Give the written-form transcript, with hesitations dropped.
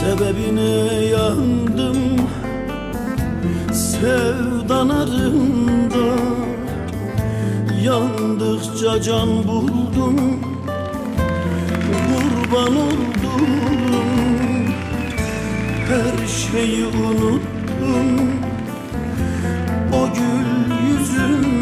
Sebebine yandım sevdan arında, yandıkça can buldum, kurban oldum. Her şeyi unuttum o gül yüzün